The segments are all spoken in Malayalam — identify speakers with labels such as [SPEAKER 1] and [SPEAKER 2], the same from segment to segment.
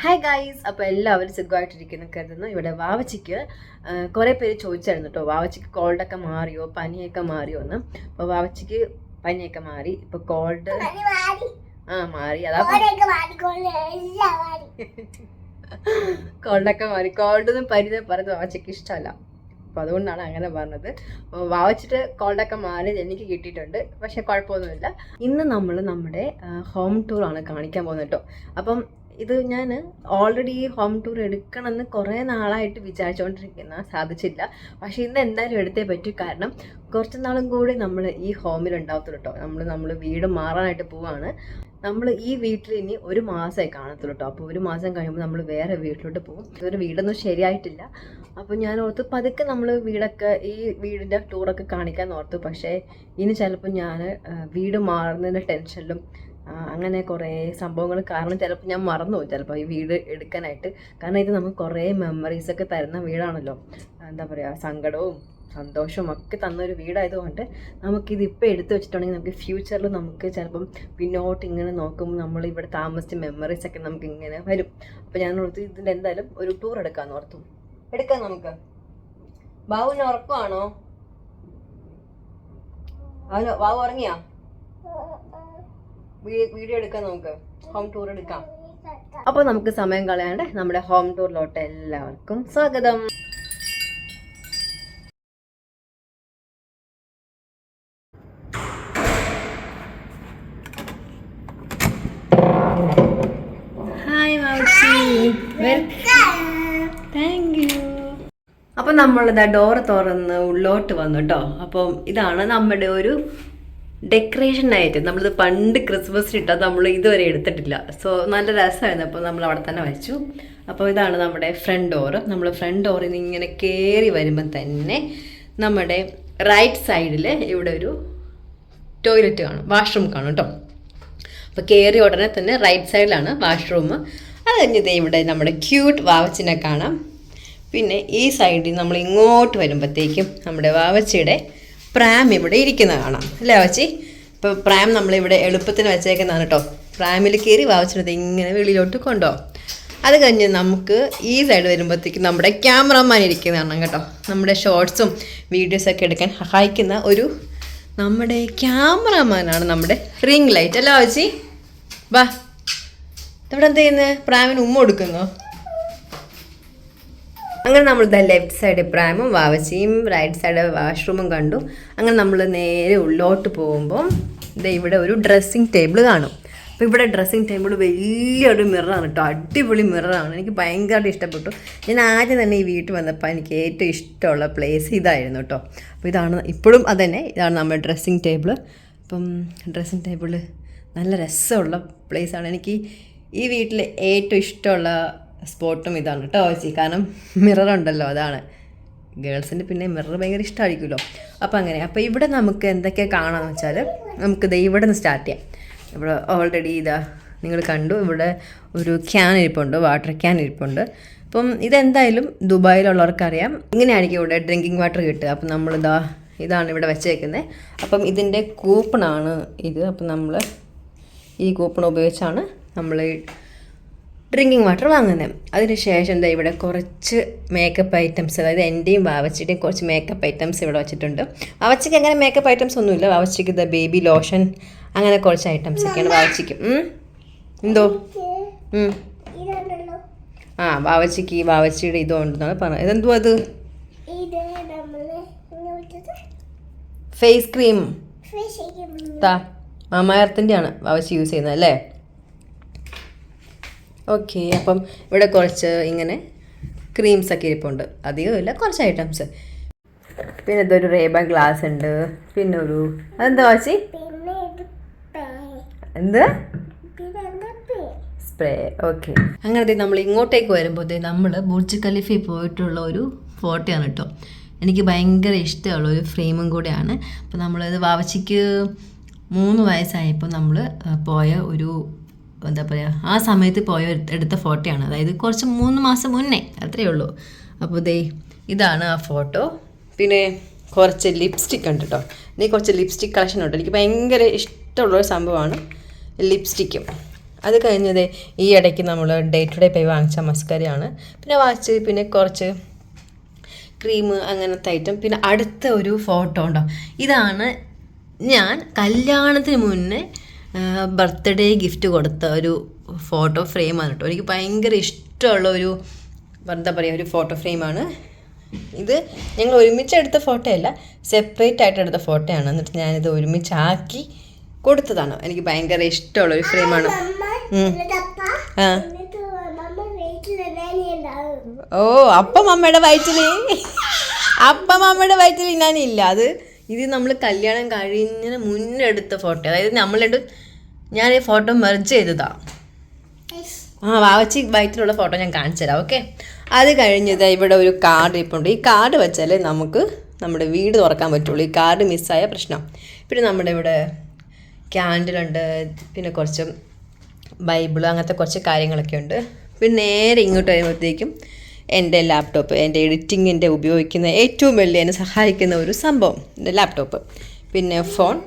[SPEAKER 1] ഹായ് ഗൈസ്, അപ്പോൾ എല്ലാവരും സുഖമായിട്ടിരിക്കുന്നു കരുതുന്നു. ഇവിടെ വാവച്ചിക്ക് കുറേ പേര് ചോദിച്ചായിരുന്നു കേട്ടോ, വാവച്ചിക്ക് കോൾഡൊക്കെ മാറിയോ, പനിയൊക്കെ മാറിയോ എന്ന്. അപ്പോൾ വാവച്ചിക്ക് പനിയൊക്കെ മാറി, ഇപ്പോൾ കോൾഡ് മാറി. അതാ കോൾഡൊക്കെ മാറി. കോൾഡൊന്നും പനി പറഞ്ഞത് വാവച്ചിക്ക് ഇഷ്ടമല്ല, അപ്പോൾ അതുകൊണ്ടാണ് അങ്ങനെ പറഞ്ഞത്. വാവച്ചിട്ട് കോൾഡൊക്കെ മാറി എനിക്ക് കിട്ടിയിട്ടുണ്ട്, പക്ഷെ കുഴപ്പമൊന്നുമില്ല. ഇന്ന് നമ്മൾ നമ്മുടെ ഹോം ടൂറാണ് കാണിക്കാൻ പോകുന്നത് കേട്ടോ. അപ്പം ഇത് ഞാൻ ഓൾറെഡി ഹോം ടൂർ എടുക്കണമെന്ന് കുറേ നാളായിട്ട് വിചാരിച്ചുകൊണ്ടിരിക്കുന്ന സാധിച്ചില്ല. പക്ഷേ ഇന്ന് എന്തായാലും എടുത്തേ പറ്റൂ. കാരണം കുറച്ച് നാളും കൂടി നമ്മൾ ഈ ഹോമിൽ ഉണ്ടാവത്തുള്ളൂ കേട്ടോ. നമ്മൾ വീട് മാറാനായിട്ട് പോവാണ്. നമ്മൾ ഈ വീട്ടിൽ ഇനി ഒരു മാസമായി കാണത്തുള്ളൂ കേട്ടോ. അപ്പോൾ ഒരു മാസം കഴിയുമ്പോൾ നമ്മൾ വേറെ വീട്ടിലോട്ട് പോകും. ഇതൊരു വീടൊന്നും ശരിയായിട്ടില്ല. അപ്പോൾ ഞാൻ ഓർത്തു പതുക്കെ നമ്മൾ വീടൊക്കെ ഈ വീടിൻ്റെ ടൂറൊക്കെ കാണിക്കാൻ ഓർത്തു. പക്ഷേ ഇനി ചിലപ്പോൾ ഞാൻ വീട് മാറുന്നതിൻ്റെ ടെൻഷനിലും അങ്ങനെ കുറേ സംഭവങ്ങൾ കാരണം ചിലപ്പോൾ ഞാൻ മറന്നു പോകും ചിലപ്പോൾ ഈ വീട് എടുക്കാനായിട്ട്. കാരണം ഇത് നമുക്ക് കുറേ മെമ്മറീസൊക്കെ തരുന്ന വീടാണല്ലോ. എന്താ പറയുക, സങ്കടവും സന്തോഷവും ഒക്കെ തന്നൊരു വീടായതുകൊണ്ട് നമുക്കിത് ഇപ്പോൾ എടുത്തു വെച്ചിട്ടുണ്ടെങ്കിൽ നമുക്ക് ഫ്യൂച്ചറിൽ നമുക്ക് ചിലപ്പം പിന്നോട്ട് ഇങ്ങനെ നോക്കുമ്പോൾ നമ്മൾ ഇവിടെ താമസിച്ച മെമ്മറീസൊക്കെ നമുക്ക് ഇങ്ങനെ വരും. അപ്പോൾ ഞാൻ ഓർത്തു ഇതിൻ്റെ എന്തായാലും ഒരു ടൂർ എടുക്കാമെന്ന് ഓർത്തു. എടുക്കാം നമുക്ക്. ബാബുവിന് ഉറക്കമാണോ? ബാബു ഉറങ്ങിയാ? വീഡിയോ എടുക്കാം, നമുക്ക് ഹോം ടൂർ എടുക്കാം. അപ്പോൾ നമുക്ക് സമയം കളയാണ്ട് നമ്മുടെ ഹോം ടൂറിലോട്ട് എല്ലാവർക്കും സ്വാഗതം. ഹായ് മാവച്ചി, താങ്ക് യു. അപ്പം നമ്മളിതാ ഡോറ് തുറന്ന് ഉള്ളോട്ട് വന്നു കേട്ടോ. അപ്പം ഇതാണ് നമ്മുടെ ഒരു ഡെക്കറേഷൻ ആയിട്ട് നമ്മളിത് പണ്ട് ക്രിസ്മസിന് ഇട്ടാൽ നമ്മൾ ഇതുവരെ എടുത്തിട്ടില്ല. സോ നല്ല രസമായിരുന്നു. അപ്പോൾ നമ്മൾ അവിടെ തന്നെ വെച്ചു. അപ്പോൾ ഇതാണ് നമ്മുടെ ഫ്രണ്ട് ഡോറ്. നമ്മൾ ഫ്രണ്ട് ഡോറിൽ നിന്ന് ഇങ്ങനെ കയറി വരുമ്പോൾ തന്നെ നമ്മുടെ റൈറ്റ് സൈഡിൽ ഇവിടെ ഒരു ടോയ്ലറ്റ് കാണും, വാഷ്റൂം കാണും കേട്ടോ. അപ്പോൾ കയറി ഉടനെ തന്നെ റൈറ്റ് സൈഡിലാണ് വാഷ്റൂം. അത് കഴിഞ്ഞത് ഇവിടെ നമ്മുടെ ക്യൂട്ട് വാവച്ചിനെ കാണാം. പിന്നെ ഈ സൈഡിൽ നമ്മൾ ഇങ്ങോട്ട് വരുമ്പോഴത്തേക്കും നമ്മുടെ വാവച്ചിയുടെ പ്രാം ഇവിടെ ഇരിക്കുന്നത് കാണാം അല്ലേ വാവച്ചി? ഇപ്പോൾ പ്രാം നമ്മളിവിടെ എളുപ്പത്തിന് വെച്ചേക്കുന്നതാണ് കേട്ടോ. പ്രാമിൽ കയറി വാവച്ചിട്ട് ഇങ്ങനെ വെളിയിലോട്ട് കൊണ്ടുപോകും. അത് കഴിഞ്ഞ് നമുക്ക് ഈ സൈഡ് വരുമ്പോഴത്തേക്കും നമ്മുടെ ക്യാമറമാൻ ഇരിക്കുന്നത് കാണാം കേട്ടോ. നമ്മുടെ ഷോർട്സും വീഡിയോസൊക്കെ എടുക്കാൻ സഹായിക്കുന്ന ഒരു നമ്മുടെ ക്യാമറമാനാണ് നമ്മുടെ റിംഗ് ലൈറ്റ് അല്ലേ വാവച്ചി? വാ, ഇവിടെ എന്താ ചെയ്യുന്നത്? പ്രാമിന് ഉമ്മ കൊടുക്കുന്നോ? അങ്ങനെ നമ്മൾ ലെഫ്റ്റ് സൈഡ് പ്രാമും വാവച്ചിയും റൈറ്റ് സൈഡ് വാഷ്റൂമും കണ്ടു. അങ്ങനെ നമ്മൾ നേരെ ഉള്ളോട്ട് പോകുമ്പോൾ ഇവിടെ ഒരു ഡ്രസ്സിങ് ടേബിൾ കാണും. അപ്പോൾ ഇവിടെ ഡ്രസ്സിങ് ടേബിൾ വലിയൊരു മിററാണ് കേട്ടോ. അടിപൊളി മിററാണ്, എനിക്ക് ഭയങ്കരമായിട്ട് ഇഷ്ടപ്പെട്ടു. ഞാൻ ആദ്യം തന്നെ ഈ വീട്ടിൽ വന്നപ്പോൾ എനിക്ക് ഏറ്റവും ഇഷ്ടമുള്ള പ്ലേസ് ഇതായിരുന്നു കേട്ടോ. അപ്പോൾ ഇതാണ് ഇപ്പോഴും അതുതന്നെ, ഇതാണ് നമ്മുടെ ഡ്രസ്സിങ് ടേബിൾ. അപ്പം ഡ്രസ്സിങ് ടേബിൾ നല്ല രസമുള്ള പ്ലേസാണ്. എനിക്ക് ഈ വീട്ടിൽ ഏറ്റവും ഇഷ്ടമുള്ള സ്പോട്ടും ഇതാണ് കേട്ടോ ചേച്ചി. കാരണം മിററുണ്ടല്ലോ, അതാണ് ഗേൾസിന് പിന്നെ മിറർ ഭയങ്കര ഇഷ്ടമായിരിക്കുമല്ലോ. അപ്പോൾ അങ്ങനെ. അപ്പോൾ ഇവിടെ നമുക്ക് എന്തൊക്കെ കാണാമെന്ന് വെച്ചാൽ നമുക്ക് ഇവിടെ നിന്ന് സ്റ്റാർട്ട് ചെയ്യാം. ഇവിടെ ഓൾറെഡി ഇതാ നിങ്ങൾ കണ്ടു, ഇവിടെ ഒരു ക്യാൻ ഇരിപ്പുണ്ട്, വാട്ടർ ക്യാൻ ഇരിപ്പുണ്ട്. അപ്പം ഇതെന്തായാലും ദുബായിലുള്ളവർക്കറിയാം, ഇങ്ങനെയായിരിക്കും ഇവിടെ ഡ്രിങ്കിങ് വാട്ടർ കിട്ടുക. അപ്പം ഇതാണ് ഇവിടെ വെച്ചേക്കുന്നത്. അപ്പം ഇതിൻ്റെ കൂപ്പണാണ് ഇത്. അപ്പം നമ്മൾ ഈ കൂപ്പൺ ഉപയോഗിച്ചാണ് നമ്മൾ ഡ്രിങ്കിങ് വാട്ടർ വാങ്ങുന്നത്. അതിന് ശേഷം ഇവിടെ കുറച്ച് മേക്കപ്പ് ഐറ്റംസ്, അതായത് എൻ്റെയും വാവച്ചിയുടെയും കുറച്ച് മേക്കപ്പ് ഐറ്റംസ് ഇവിടെ വെച്ചിട്ടുണ്ട്. വാവച്ചിക്ക് അങ്ങനെ മേക്കപ്പ് ഐറ്റംസ് ഒന്നുമില്ല. വാവച്ചിക്ക് ബേബി ലോഷൻ അങ്ങനെ കുറച്ച് ഐറ്റംസ് ഒക്കെയാണ് വാവച്ചിക്ക്. എന്തോ വാവച്ചിയുടെ ഇതുണ്ടെന്നാണ് പറഞ്ഞത്. ഇതെന്തോ അത് ഫേസ് ക്രീം മാമായർത്തിൻ്റെ ആണ് വാവച്ചി യൂസ് ചെയ്യുന്നത് അല്ലേ? ഓക്കെ. അപ്പം ഇവിടെ കുറച്ച് ഇങ്ങനെ ക്രീംസൊക്കെ ഇരിപ്പുണ്ട്, അധികമില്ല, കുറച്ച് ഐറ്റംസ്. പിന്നെ ഇതൊരു റേബ ഗ്ലാസ് ഉണ്ട്. പിന്നെ ഒരു അതെന്താ വാച്ചി? എന്ത് സ്പ്രേ. ഓക്കെ. അങ്ങനെ നമ്മൾ ഇങ്ങോട്ടേക്ക് വരുമ്പോൾ നമ്മൾ ബുർജ് ഖലീഫയിൽ പോയിട്ടുള്ള ഒരു ഫോട്ടോയാണ് കേട്ടോ. എനിക്ക് ഭയങ്കര ഇഷ്ടമുള്ള ഒരു ഫ്രെയിമും കൂടെയാണ്. അപ്പോൾ നമ്മളിത് വാവച്ചിക്ക് 3 വയസ്സായപ്പോൾ നമ്മൾ പോയ ഒരു എന്താ പറയുക, ആ സമയത്ത് എടുത്ത ഫോട്ടോയാണ്. അതായത് കുറച്ച് 3 മാസം മുന്നേ, അത്രയേ ഉള്ളൂ. അപ്പോൾ ഇതാണ് ആ ഫോട്ടോ. പിന്നെ കുറച്ച് ലിപ്സ്റ്റിക് ഉണ്ട് കേട്ടോ. എനിക്ക് കുറച്ച് ലിപ്സ്റ്റിക് കളക്ഷൻ ഉണ്ട്. എനിക്ക് ഭയങ്കര ഇഷ്ടമുള്ളൊരു സംഭവമാണ് ലിപ്സ്റ്റിക്കും. അത് കഴിഞ്ഞത് ഈ ഇടയ്ക്ക് നമ്മൾ ഡേ ടു ഡേ പോയി വാങ്ങിച്ച മസ്കരയാണ്. പിന്നെ വാച്ച്, പിന്നെ കുറച്ച് ക്രീം, അങ്ങനത്തെ ഐറ്റം. പിന്നെ അടുത്ത ഒരു ഫോട്ടോ ഉണ്ടോ, ഇതാണ് ഞാൻ കല്യാണത്തിന് മുന്നേ ബർത്ത്ഡേ ഗിഫ്റ്റ് കൊടുത്ത ഒരു ഫോട്ടോ ഫ്രെയിമാണ് കേട്ടോ. എനിക്ക് ഭയങ്കര ഇഷ്ടമുള്ള ഒരു എന്താ പറയുക ഒരു ഫോട്ടോ ഫ്രെയിമാണ് ഇത്. ഞങ്ങൾ ഒരുമിച്ചെടുത്ത ഫോട്ടോ അല്ല, സെപ്പറേറ്റ് ആയിട്ട് എടുത്ത ഫോട്ടോയാണ്. എന്നിട്ട് ഞാനിത് ഒരുമിച്ചാക്കി കൊടുത്തതാണ്. എനിക്ക് ഭയങ്കര ഇഷ്ടമുള്ള ഒരു ഫ്രെയിമാണ്. ഓ, അപ്പം അമ്മയുടെ വയറ്റിൽ ഞാനില്ല. ഇത് നമ്മൾ കല്യാണം കഴിഞ്ഞതിന് മുന്നേ എടുത്ത ഫോട്ടോ. അതായത് ഞാൻ ഈ ഫോട്ടോ മെർജ് ചെയ്തതാണ്. വാവച്ചി വയറ്റിലുള്ള ഫോട്ടോ ഞാൻ കാണിച്ചു തരാം. ഓക്കെ, അത് കഴിഞ്ഞത് ഇവിടെ ഒരു കാർഡ് ഇരിപ്പുണ്ട്. ഈ കാർഡ് വെച്ചാലേ നമുക്ക് നമ്മുടെ വീട് തുറക്കാൻ പറ്റുള്ളൂ. ഈ കാർഡ് മിസ്സായ പ്രശ്നം. പിന്നെ നമ്മുടെ ഇവിടെ ക്യാൻഡിലുണ്ട്, പിന്നെ കുറച്ച് ബൈബിള്, അങ്ങനത്തെ കുറച്ച് കാര്യങ്ങളൊക്കെ ഉണ്ട്. പിന്നെ നേരെ ഇങ്ങോട്ട് വരുമ്പോഴത്തേക്കും എൻ്റെ ലാപ്ടോപ്പ്, എൻ്റെ എഡിറ്റിങ്ങിൻ്റെ ഉപയോഗിക്കുന്ന ഏറ്റവും വലിയ എന്നെ സഹായിക്കുന്ന ഒരു സംഭവം എൻ്റെ ലാപ്ടോപ്പ്. പിന്നെ ഫോൺ,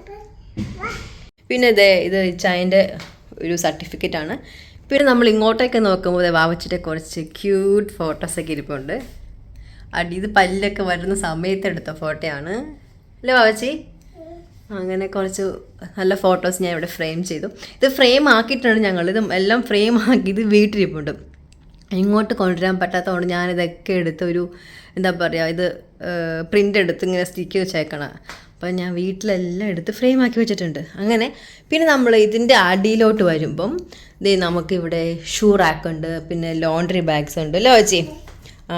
[SPEAKER 1] പിന്നെ ഇത് ചൈൻ്റെ ഒരു സർട്ടിഫിക്കറ്റാണ്. പിന്നെ നമ്മൾ ഇങ്ങോട്ടേക്ക് നോക്കുമ്പോൾ വാവച്ചിട്ട് കുറച്ച് ക്യൂട്ട് ഫോട്ടോസൊക്കെ ഇരിപ്പുണ്ട്. ഇത് പല്ലൊക്കെ വരുന്ന സമയത്ത് എടുത്ത ഫോട്ടോയാണ് അല്ലേ വാവച്ചി? അങ്ങനെ കുറച്ച് നല്ല ഫോട്ടോസ് ഞാൻ ഇവിടെ ഫ്രെയിം ചെയ്തു. ഇത് ഫ്രെയിം ആക്കിയിട്ടാണ് ഇത് എല്ലാം ഫ്രെയിം ആക്കി. ഇത് വീട്ടിലിരിപ്പുണ്ട്. ഇങ്ങോട്ട് കൊണ്ടുവരാൻ പറ്റാത്തതുകൊണ്ട് ഞാനിതൊക്കെ എടുത്ത് ഒരു എന്താ പറയുക, ഇത് പ്രിൻ്റ് എടുത്ത് ഇങ്ങനെ സ്റ്റിക്ക് വെച്ചേക്കണം. അപ്പം ഞാൻ വീട്ടിലെല്ലാം എടുത്ത് ഫ്രെയിം ആക്കി വെച്ചിട്ടുണ്ട്. അങ്ങനെ പിന്നെ നമ്മൾ ഇതിൻ്റെ അടിയിലോട്ട് വരുമ്പം നമുക്കിവിടെ ഷൂ റാക്ക് ഉണ്ട്, പിന്നെ ലോണ്ട്രി ബാഗ്സ് ഉണ്ട്. അല്ലേ ചേച്ചി?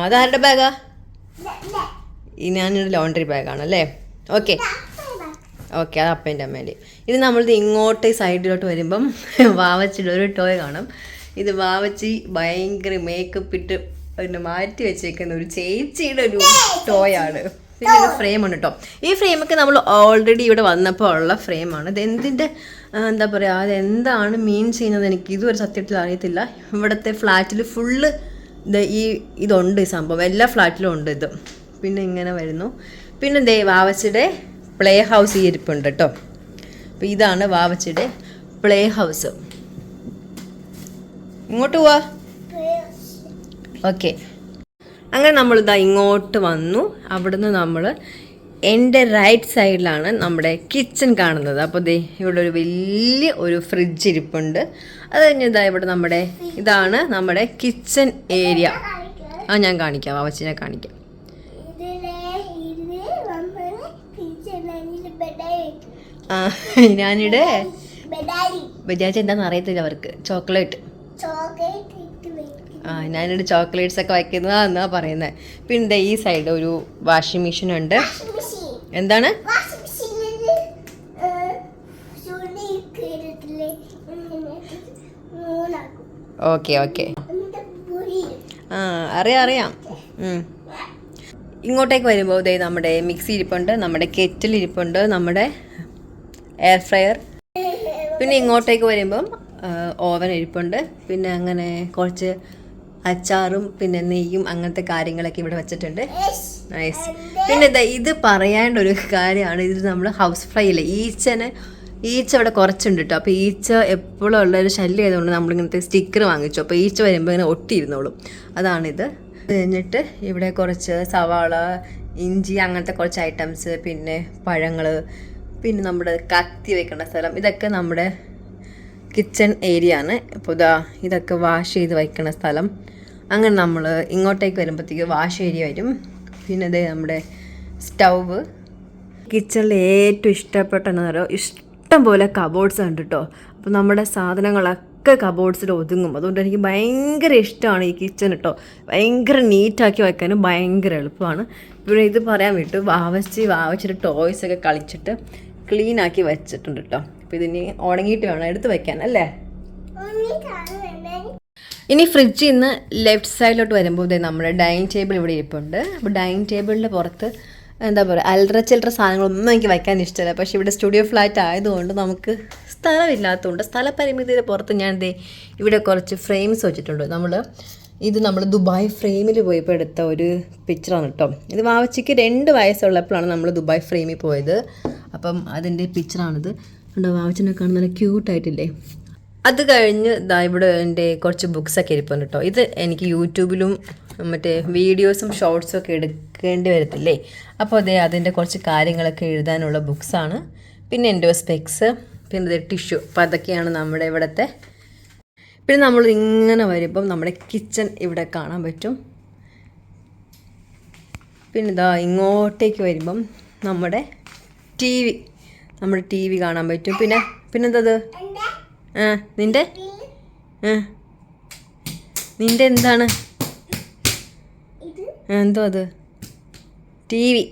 [SPEAKER 1] അതാരുടെ ബാഗാ? ഞാനൊരു ലോണ്ട്രി ബാഗാണല്ലേ. ഓക്കെ, അത് അപ്പൻ്റെ അമ്മേൻ്റെ. ഇത് നമ്മളിത് ഇങ്ങോട്ട് സൈഡിലോട്ട് വരുമ്പം വാവച്ചിയുടെ ഒരു ടോയ് കാണും. ഇത് വാവച്ചി ഭയങ്കര മേക്കപ്പ് ഇട്ട് പിന്നെ മാറ്റി വെച്ചേക്കുന്ന ഒരു ചേച്ചിയുടെ ഒരു ടോയാണ്. പിന്നെ ഒരു ഫ്രെയിമാണ് കേട്ടോ. ഈ ഫ്രെയിമൊക്കെ നമ്മൾ ഓൾറെഡി ഇവിടെ വന്നപ്പോൾ ഉള്ള ഫ്രെയിമാണ്. ഇത് എന്തിൻ്റെ എന്താ പറയുക, അതെന്താണ് മീൻ ചെയ്യുന്നത് എനിക്ക് ഇതുവരെ സത്യത്തിൽ അറിയത്തില്ല. ഇവിടുത്തെ ഫ്ലാറ്റിൽ ഫുള്ള് ഇതുണ്ട് ഈ സംഭവം, എല്ലാ ഫ്ലാറ്റിലും ഉണ്ട് ഇത്. പിന്നെ ഇങ്ങനെ വരുന്നു. പിന്നെ വാവച്ചിയുടെ പ്ലേ ഹൗസ് ഈ ഇരിപ്പുണ്ട് കേട്ടോ. അപ്പോൾ ഇതാണ് വാവച്ചിയുടെ പ്ലേ ഹൗസ്. ഇങ്ങോട്ട് പോവാ. ഓക്കെ, അങ്ങനെ നമ്മളിതാ ഇങ്ങോട്ട് വന്നു. അവിടുന്ന് നമ്മൾ എൻ്റെ റൈറ്റ് സൈഡിലാണ് നമ്മുടെ കിച്ചൺ കാണുന്നത്. അപ്പോൾ ഇവിടെ ഒരു വലിയ ഒരു ഫ്രിഡ്ജ് ഇരിപ്പുണ്ട്. അത് കഴിഞ്ഞതാ ഇവിടെ ഇതാണ് നമ്മുടെ കിച്ചൺ ഏരിയ. ഞാൻ കാണിക്കാം, വാവച്ചിനെ കാണിക്കാം. ഞാനിവിടെ ബജാജ് എന്താണെന്ന് അറിയത്തില്ല അവർക്ക്. ചോക്ലേറ്റ് ഞാനിവിടെ ചോക്ലേറ്റ്സ് ഒക്കെ വയ്ക്കുന്നതാന്നാ പറയുന്നത്. പിന്നെ ഈ സൈഡ് ഒരു വാഷിംഗ് മെഷീൻ ഉണ്ട്. എന്താണ്? ഓക്കെ, അറിയാം. ഇങ്ങോട്ടേക്ക് വരുമ്പോൾ നമ്മുടെ മിക്സി ഇരിപ്പുണ്ട്, നമ്മുടെ കെറ്റിൽ ഇരിപ്പുണ്ട്, നമ്മുടെ എയർ ഫ്രയർ. പിന്നെ ഇങ്ങോട്ടേക്ക് വരുമ്പം ഓവൻ ഇരിപ്പുണ്ട്. പിന്നെ അങ്ങനെ കുറച്ച് അച്ചാറും പിന്നെ നെയ്യും അങ്ങനത്തെ കാര്യങ്ങളൊക്കെ ഇവിടെ വെച്ചിട്ടുണ്ട്. നൈസ്. പിന്നെ ഇത് പറയേണ്ട ഒരു കാര്യമാണ്, ഇത് നമ്മൾ ഹൗസ് ഫ്ലൈ ഇല്ലേ, ഈച്ച ഇവിടെ കുറച്ചുണ്ട് കേട്ടോ. അപ്പോൾ ഈച്ച എപ്പോഴും ഉള്ളൊരു ശല്യം ആയതുകൊണ്ട് നമ്മളിങ്ങനത്തെ സ്റ്റിക്കർ വാങ്ങിച്ചു. അപ്പോൾ ഈച്ച വരുമ്പോൾ ഇങ്ങനെ ഒട്ടിയിരുന്നോളും. അതാണിത്. കഴിഞ്ഞിട്ട് ഇവിടെ കുറച്ച് സവാള, ഇഞ്ചി, അങ്ങനത്തെ കുറച്ച് ഐറ്റംസ്, പിന്നെ പഴങ്ങൾ, പിന്നെ നമ്മുടെ കത്തി വെക്കേണ്ട സ്ഥലം, ഇതൊക്കെ നമ്മുടെ കിച്ചൺ ഏരിയ ആണ്. അപ്പോൾ ഇതൊക്കെ വാഷ് ചെയ്ത് വയ്ക്കുന്ന സ്ഥലം. അങ്ങനെ നമ്മൾ ഇങ്ങോട്ടേക്ക് വരുമ്പോഴത്തേക്ക് വാഷ് ഏരിയ വരും. പിന്നെ നമ്മുടെ സ്റ്റൗവ്. കിച്ചണിൽ ഏറ്റവും ഇഷ്ടപ്പെട്ട എന്താ പറയുക, ഇഷ്ടം പോലെ കബോർഡ്സ് ഉണ്ട് കേട്ടോ. അപ്പോൾ നമ്മുടെ സാധനങ്ങളൊക്കെ കബോർഡ്സിൽ ഒതുങ്ങും. അതുകൊണ്ട് എനിക്ക് ഭയങ്കര ഇഷ്ടമാണ് ഈ കിച്ചൺ കേട്ടോ. ഭയങ്കര നീറ്റാക്കി വയ്ക്കാനും ഭയങ്കര എളുപ്പമാണ്. പിന്നെ ഇത് പറയാൻ വിട്ടു, വാവച്ചിട്ട് ടോയ്സൊക്കെ കളിച്ചിട്ട് ക്ലീനാക്കി വെച്ചിട്ടുണ്ട് കേട്ടോ. അപ്പോൾ ഇതിന് ഉണങ്ങിയിട്ട് വേണം എടുത്ത് വയ്ക്കാൻ അല്ലേ. ഇനി ഫ്രിഡ്ജിൽ നിന്ന് ലെഫ്റ്റ് സൈഡിലോട്ട് വരുമ്പോൾ നമ്മുടെ ഡൈനിങ് ടേബിൾ ഇവിടെ ഇരിപ്പുണ്ട്. അപ്പോൾ ഡൈനിങ് ടേബിളിൻ്റെ പുറത്ത് എന്താ പറയുക, അല്ലറ ചില്ലറ സാധനങ്ങളൊന്നും എനിക്ക് വയ്ക്കാൻ ഇഷ്ടമല്ല. പക്ഷേ ഇവിടെ സ്റ്റുഡിയോ ഫ്ലാറ്റ് ആയതുകൊണ്ട് നമുക്ക് സ്ഥലമില്ലാത്തതുകൊണ്ട് സ്ഥലപരിമിതിയുടെ പുറത്ത് ഞാൻ ഇവിടെ കുറച്ച് ഫ്രെയിംസ് വെച്ചിട്ടുണ്ട്. നമ്മൾ ദുബായ് ഫ്രെയിമിൽ പോയപ്പോൾ എടുത്ത ഒരു പിക്ചറാണ് കേട്ടോ. ഇത് വാവച്ചിക്ക് 2 വയസ്സുള്ളപ്പോഴാണ് നമ്മൾ ദുബായ് ഫ്രെയിമിൽ പോയത്. അപ്പം അതിൻ്റെ പിക്ചറാണിത്. കണ്ടോ, വാവച്ചിനെ കാണാൻ നല്ല ക്യൂട്ടായിട്ടില്ലേ. അത് കഴിഞ്ഞ് ഇതാ ഇവിടെ എൻ്റെ കുറച്ച് ബുക്സൊക്കെ ഇരിപ്പുണ്ട് കേട്ടോ. ഇത് എനിക്ക് യൂട്യൂബിലും മറ്റേ വീഡിയോസും ഷോർട്സും ഒക്കെ എടുക്കേണ്ടി വരത്തില്ലേ, അപ്പോൾ അതേ അതിൻ്റെ കുറച്ച് കാര്യങ്ങളൊക്കെ എഴുതാനുള്ള ബുക്സാണ്. പിന്നെ എൻ്റെ സ്പെക്സ്, പിന്നെ ടിഷ്യൂ. അപ്പോൾ അതൊക്കെയാണ് നമ്മുടെ ഇവിടുത്തെ. പിന്നെ നമ്മൾ ഇങ്ങനെ വരുമ്പം നമ്മുടെ കിച്ചൺ ഇവിടെ കാണാൻ പറ്റും. പിന്നെ ഇതാ ഇങ്ങോട്ടേക്ക് വരുമ്പം നമ്മുടെ ടി വി കാണാൻ പറ്റും. പിന്നെന്തത് നിൻ്റെ എന്താണ് എന്തോ അത് ടി വി.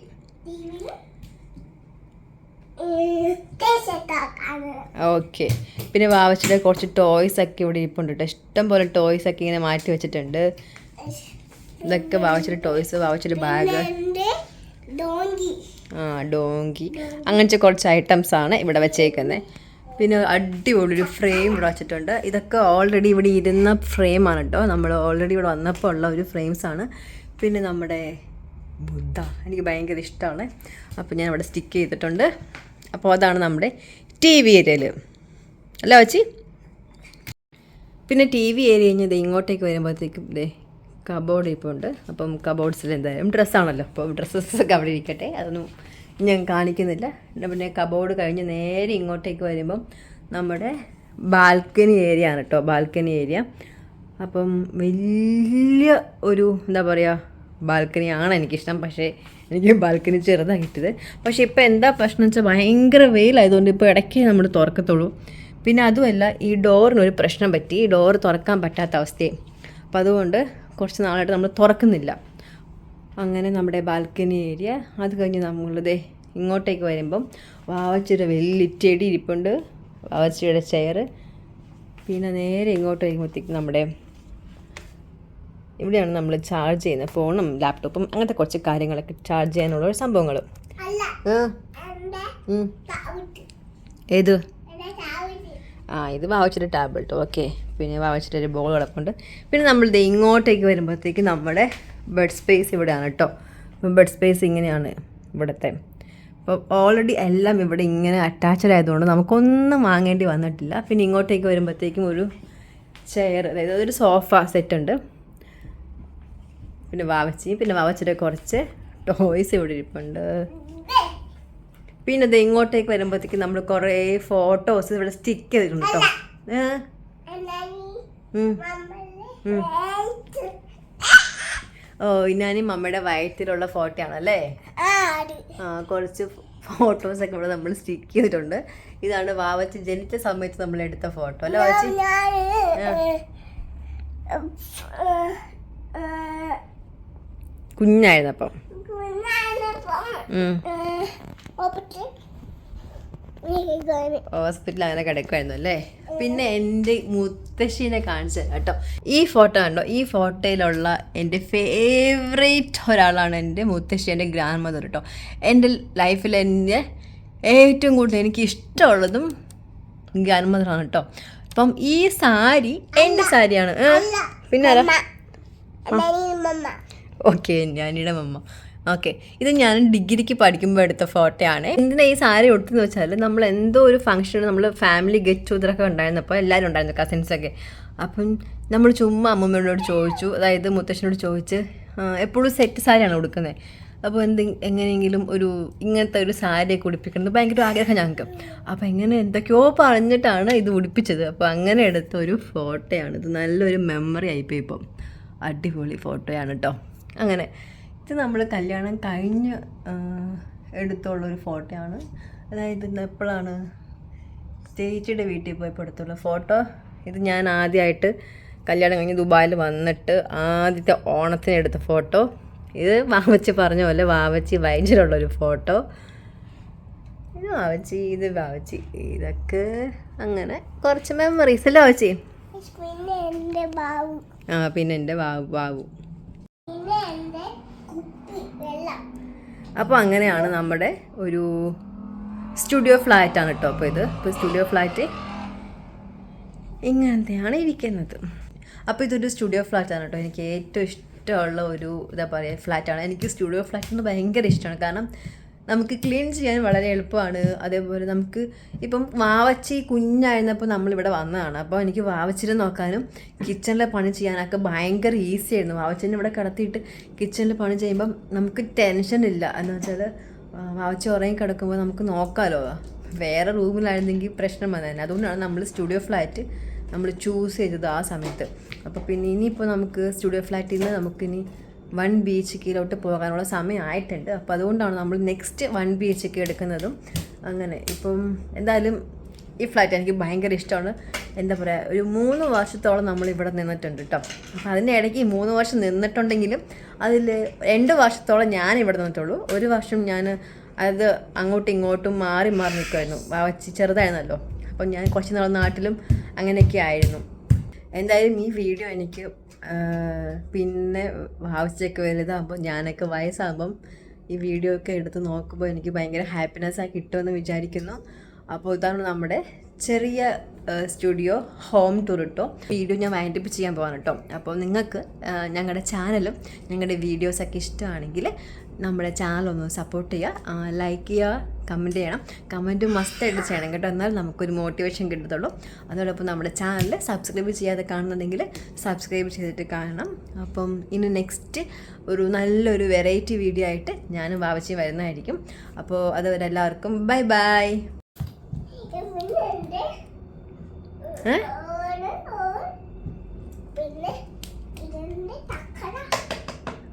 [SPEAKER 1] ഓക്കെ. പിന്നെ വാവച്ചിയുടെ കുറച്ച് ടോയ്സ് ഒക്കെ ഇവിടെ ഇരിപ്പുണ്ട് കേട്ടോ. ഇഷ്ടം പോലെ ടോയ്സ് ഒക്കെ ഇങ്ങനെ മാറ്റി വെച്ചിട്ടുണ്ട്. ഇതൊക്കെ വാവച്ചിയുടെ ടോയ്സ്, വാവച്ചിയുടെ ബാഗ്, ഡോങ്കി, അങ്ങനത്തെ കുറച്ച് ഐറ്റംസ് ആണ് ഇവിടെ വെച്ചേക്കുന്നത്. പിന്നെ അടിപൊളിയൊരു ഫ്രെയിം ഇവിടെ വെച്ചിട്ടുണ്ട്. ഇതൊക്കെ ഓൾറെഡി ഇവിടെ ഇരുന്ന ഫ്രെയിമാണ് കേട്ടോ. നമ്മൾ ഓൾറെഡി ഇവിടെ വന്നപ്പോൾ ഉള്ള ഒരു ഫ്രെയിംസാണ്. പിന്നെ നമ്മുടെ ബുദ്ധ എനിക്ക് ഭയങ്കര ഇഷ്ടമാണ്. അപ്പോൾ ഞാൻ ഇവിടെ സ്റ്റിക്ക് ചെയ്തിട്ടുണ്ട്. അപ്പോൾ അതാണ് നമ്മുടെ ടി വി ഏരിയയിൽ അല്ല വെച്ചി. പിന്നെ ടി വി ഏരിയ കഴിഞ്ഞത് ഇങ്ങോട്ടേക്ക് വരുമ്പോഴത്തേക്കും കബോർഡ് ഇപ്പോൾ ഉണ്ട്. അപ്പം കബോർഡ്സിൽ എന്തായാലും ഡ്രസ്സാണല്ലോ, അപ്പോൾ ഡ്രസ്സൊക്കെ അവിടെ ഇരിക്കട്ടെ, അതൊന്നും ഞാൻ കാണിക്കുന്നില്ല. പിന്നെ കബോർഡ് കഴിഞ്ഞ് നേരെ ഇങ്ങോട്ടേക്ക് വരുമ്പം നമ്മുടെ ബാൽക്കണി ഏരിയ ആണ് കേട്ടോ. ബാൽക്കണി ഏരിയ അപ്പം വലിയ ഒരു എന്താ പറയുക ബാൽക്കണിയാണ് എനിക്കിഷ്ടം. പക്ഷേ എനിക്ക് ബാൽക്കണി ചെറുതാണ് കിട്ടിയത്. പക്ഷേ ഇപ്പോൾ എന്താ പ്രശ്നം വെച്ചാൽ ഭയങ്കര വെയിലായതുകൊണ്ട് ഇപ്പോൾ ഇടയ്ക്ക് നമ്മൾ തുറക്കത്തുള്ളൂ. പിന്നെ അതുമല്ല ഈ ഡോറിനൊരു പ്രശ്നം പറ്റി, ഈ ഡോർ തുറക്കാൻ പറ്റാത്ത അവസ്ഥയെ. അപ്പോൾ അതുകൊണ്ട് കുറച്ച് നാളായിട്ട് നമ്മൾ തുറക്കുന്നില്ല. അങ്ങനെ നമ്മുടെ ബാൽക്കണി ഏരിയ. അത് കഴിഞ്ഞ് നമ്മളിതേ ഇങ്ങോട്ടേക്ക് വരുമ്പം വാവച്ചിയുടെ വലിയ ചെടി ഇരിപ്പുണ്ട്, വാവച്ചിയുടെ ചെയർ. പിന്നെ നേരെ ഇങ്ങോട്ട് വരുമ്പോഴത്തേക്കും നമ്മുടെ ഇവിടെയാണ് നമ്മൾ ചാർജ് ചെയ്യുന്നത്, ഫോണും ലാപ്ടോപ്പും അങ്ങനത്തെ കുറച്ച് കാര്യങ്ങളൊക്കെ ചാർജ് ചെയ്യാനുള്ള സംഭവങ്ങൾ. ഏത് ഇത് വാവച്ചിയുടെ ടാബ്ലറ്റ്. ഓക്കെ. പിന്നെ വാവച്ചിയുടെ ഒരു ബോൾ കിടപ്പുണ്ട്. പിന്നെ നമ്മളിത് ഇങ്ങോട്ടേക്ക് വരുമ്പോഴത്തേക്ക് നമ്മുടെ ബെഡ് സ്പേസ് ഇവിടെയാണ് കേട്ടോ. അപ്പം ബെഡ് സ്പേസ് ഇങ്ങനെയാണ് ഇവിടുത്തെ. അപ്പോൾ ഓൾറെഡി എല്ലാം ഇവിടെ ഇങ്ങനെ അറ്റാച്ച്ഡ് ആയതുകൊണ്ട് നമുക്കൊന്നും വാങ്ങേണ്ടി വന്നിട്ടില്ല. പിന്നെ ഇങ്ങോട്ടേക്ക് വരുമ്പോഴത്തേക്കും ഒരു ചെയർ, അതായത് ഒരു സോഫ സെറ്റ് ഉണ്ട്. പിന്നെ വാവച്ചിയുടെ കുറച്ച് ടോയ്സ് ഇവിടെ ഇരിപ്പുണ്ട്. പിന്നെ ഇത് ഇങ്ങോട്ടേക്ക് വരുമ്പോഴത്തേക്കും നമ്മൾ കുറേ ഫോട്ടോസ് ഇവിടെ സ്റ്റിക്ക് ചെയ്തിട്ടുണ്ട് കേട്ടോ. ഇനാനി മമ്മയുടെ വയറ്റിലുള്ള ഫോട്ടോ ആണല്ലേ. കുറച്ച് ഫോട്ടോസൊക്കെ ഇവിടെ നമ്മൾ സ്റ്റിക്ക് ചെയ്തിട്ടുണ്ട്. ഇതാണ് വാവച്ചി ജനിച്ച സമയത്ത് നമ്മൾ എടുത്ത ഫോട്ടോ അല്ലേ വാവച്ചി? കുഞ്ഞായിരുന്നപ്പം ഹോസ്പിറ്റലിൽ അങ്ങനെ കിടക്കുമായിരുന്നു അല്ലേ. പിന്നെ എൻ്റെ മുത്തശ്ശീനെ കാണിച്ചു കേട്ടോ. ഈ ഫോട്ടോ കണ്ടോ, ഈ ഫോട്ടോയിലുള്ള എൻ്റെ ഫേവറേറ്റ് ഒരാളാണ് എൻ്റെ മുത്തശ്ശി, എൻ്റെ ഗ്രാൻഡ് മദർ കേട്ടോ. എൻ്റെ ലൈഫിൽ എൻ്റെ ഏറ്റവും കൂടുതൽ എനിക്ക് ഇഷ്ടമുള്ളതും ഗ്രാൻഡ് മദറാണ് കേട്ടോ. അപ്പം ഈ സാരി എൻ്റെ സാരിയാണ്. പിന്നെ ഓക്കെ, ഞാനിയുടെ മമ്മ. ഓക്കെ, ഇത് ഞാൻ ഡിഗ്രിക്ക് പഠിക്കുമ്പോൾ എടുത്ത ഫോട്ടോയാണ്. എന്തിനാ ഈ സാരി ഉടുത്തെന്ന് വെച്ചാൽ നമ്മൾ എന്തോ ഒരു ഫംഗ്ഷൻ, നമ്മൾ ഫാമിലി ഗെറ്റ് ടുഗദറൊക്കെ ഉണ്ടായിരുന്നപ്പോൾ എല്ലാവരും ഉണ്ടായിരുന്നു, കസിൻസൊക്കെ. അപ്പം നമ്മൾ ചുമ്മാ അമ്മമ്മയോട് ചോദിച്ചു, അതായത് മുത്തശ്ശനോട് ചോദിച്ച് എപ്പോഴും സെറ്റ് സാരിയാണ് ഉടുക്കുന്നത്. അപ്പോൾ എങ്ങനെയെങ്കിലും ഒരു ഇങ്ങനത്തെ ഒരു സാരിയൊക്കെ ഉടുപ്പിക്കുന്നത് ഭയങ്കര ആഗ്രഹം ഞങ്ങൾക്ക്. അപ്പോൾ എന്തൊക്കെയോ പറഞ്ഞിട്ടാണ് ഇത് ഉടുപ്പിച്ചത്. അപ്പോൾ അങ്ങനെ എടുത്ത ഒരു ഫോട്ടോയാണ് ഇത്. നല്ലൊരു മെമ്മറി ആയിപ്പോയി. ഇപ്പം അടിപൊളി ഫോട്ടോയാണ് കേട്ടോ. അങ്ങനെ ഇത് നമ്മൾ കല്യാണം കഴിഞ്ഞ് എടുത്തുള്ളൊരു ഫോട്ടോയാണ്. അതായത് എപ്പോഴാണ് ചേച്ചിയുടെ വീട്ടിൽ പോയപ്പോൾ എടുത്തുള്ള ഫോട്ടോ. ഇത് ഞാൻ ആദ്യമായിട്ട് കല്യാണം കഴിഞ്ഞ് ദുബായിൽ വന്നിട്ട് ആദ്യത്തെ ഓണത്തിന് എടുത്ത ഫോട്ടോ. ഇത് വാവച്ചി പറഞ്ഞ പോലെ വാവച്ചി വയറ്റിലുള്ളൊരു ഫോട്ടോ. ഇത് വാവച്ചി. ഇതൊക്കെ അങ്ങനെ കുറച്ച് മെമ്മറീസ് അല്ലേ വാവച്ചി? പിന്നെ എൻ്റെ ബാബു. അപ്പോൾ അങ്ങനെയാണ് നമ്മുടെ ഒരു സ്റ്റുഡിയോ ഫ്ലാറ്റാണ് കേട്ടോ. ഇപ്പോൾ സ്റ്റുഡിയോ ഫ്ലാറ്റ് ഇങ്ങനത്തെയാണ് ഇരിക്കുന്നത്. അപ്പോൾ ഇതൊരു സ്റ്റുഡിയോ ഫ്ലാറ്റാണ് കേട്ടോ. എനിക്ക് ഏറ്റവും ഇഷ്ടമുള്ള ഒരു എന്താ പറയുക ഫ്ലാറ്റാണ്. എനിക്ക് സ്റ്റുഡിയോ ഫ്ലാറ്റ് എന്ന് ഭയങ്കര ഇഷ്ടമാണ്. കാരണം നമുക്ക് ക്ലീൻ ചെയ്യാൻ വളരെ എളുപ്പമാണ്. അതേപോലെ നമുക്ക് ഇപ്പം വാവച്ചി കുഞ്ഞായിരുന്നപ്പോൾ നമ്മളിവിടെ വന്നതാണ്. അപ്പോൾ എനിക്ക് വാവച്ചിനെ നോക്കാനും കിച്ചണിലെ പണി ചെയ്യാനൊക്കെ ഭയങ്കര ഈസി ആയിരുന്നു. വാവച്ചിനെ ഇവിടെ കിടത്തിയിട്ട് കിച്ചണിൽ പണി ചെയ്യുമ്പം നമുക്ക് ടെൻഷൻ ഇല്ല. എന്ന് വെച്ചാൽ വാവച്ചി ഉറങ്ങി കിടക്കുമ്പോൾ നമുക്ക് നോക്കാമല്ലോ. വേറെ റൂമിലായിരുന്നെങ്കിൽ പ്രശ്നം വന്നതന്നെ. അതുകൊണ്ടാണ് നമ്മൾ സ്റ്റുഡിയോ ഫ്ലാറ്റ് നമ്മൾ ചൂസ് ചെയ്തത് ആ സമയത്ത്. അപ്പോൾ പിന്നെ ഇനിയിപ്പോൾ നമുക്ക് സ്റ്റുഡിയോ ഫ്ലാറ്റിൽ നിന്ന് നമുക്കിനി 1 BHK പോകാനുള്ള സമയമായിട്ടുണ്ട്. അപ്പോൾ അതുകൊണ്ടാണ് നമ്മൾ നെക്സ്റ്റ് 1 BHK എടുക്കുന്നതും. അങ്ങനെ ഇപ്പം എന്തായാലും ഈ ഫ്ലാറ്റ് എനിക്ക് ഭയങ്കര ഇഷ്ടമാണ്. എന്താ പറയുക, ഒരു 3 വർഷത്തോളം നമ്മളിവിടെ നിന്നിട്ടുണ്ട് കേട്ടോ. അപ്പോൾ അതിൻ്റെ ഇടയ്ക്ക് 3 വർഷം നിന്നിട്ടുണ്ടെങ്കിലും അതിൽ 2 വർഷത്തോളം ഞാൻ ഇവിടെ നിന്നിട്ടുള്ളൂ. 1 വർഷം ഞാൻ അത് അങ്ങോട്ടും ഇങ്ങോട്ടും മാറി നിൽക്കുമായിരുന്നു. വാവച്ചി ചെറുതായിരുന്നല്ലോ. അപ്പം ഞാൻ കുറച്ച് നാൾ നാട്ടിലും അങ്ങനെയൊക്കെ ആയിരുന്നു. എന്തായാലും ഈ വീഡിയോ എനിക്ക് പിന്നെ വാവച്ചൊക്കെ വലുതാകുമ്പോൾ ഞാനൊക്കെ വയസ്സാകുമ്പം ഈ വീഡിയോ ഒക്കെ എടുത്ത് നോക്കുമ്പോൾ എനിക്ക് ഭയങ്കര ഹാപ്പിനെസ്സായി കിട്ടുമെന്ന് വിചാരിക്കുന്നു. അപ്പോൾ ഇതാണ് നമ്മുടെ ചെറിയ സ്റ്റുഡിയോ ഹോം ടൂർ കേട്ടോ. വീഡിയോ ഞാൻ വൈൻഡപ്പ് ചെയ്യാൻ പോകാൻ കേട്ടോ. അപ്പോൾ നിങ്ങൾക്ക് ഞങ്ങളുടെ ചാനലും ഞങ്ങളുടെ വീഡിയോസൊക്കെ ഇഷ്ടമാണെങ്കിൽ നമ്മുടെ ചാനലൊന്ന് സപ്പോർട്ട് ചെയ്യുക, ലൈക്ക് ചെയ്യുക, കമൻറ്റ് ചെയ്യണം. കമൻറ്റ് മസ്റ്റായിട്ട് ചെയ്യണം കേട്ടോ, എന്നാൽ നമുക്കൊരു മോട്ടിവേഷൻ കിട്ടത്തുള്ളൂ. അതോടൊപ്പം നമ്മുടെ ചാനൽ സബ്സ്ക്രൈബ് ചെയ്യാതെ കാണുന്നുണ്ടെങ്കിൽ സബ്സ്ക്രൈബ് ചെയ്തിട്ട് കാണണം. അപ്പം ഇനി നെക്സ്റ്റ് ഒരു നല്ലൊരു വെറൈറ്റി വീഡിയോ ആയിട്ട് ഞാനും വാവച്ചി വരുന്നതായിരിക്കും. അപ്പോൾ അതുവരെ എല്ലാവർക്കും ബൈ ബൈ.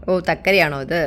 [SPEAKER 1] ഓ, തക്കരയാണോ ഇത്?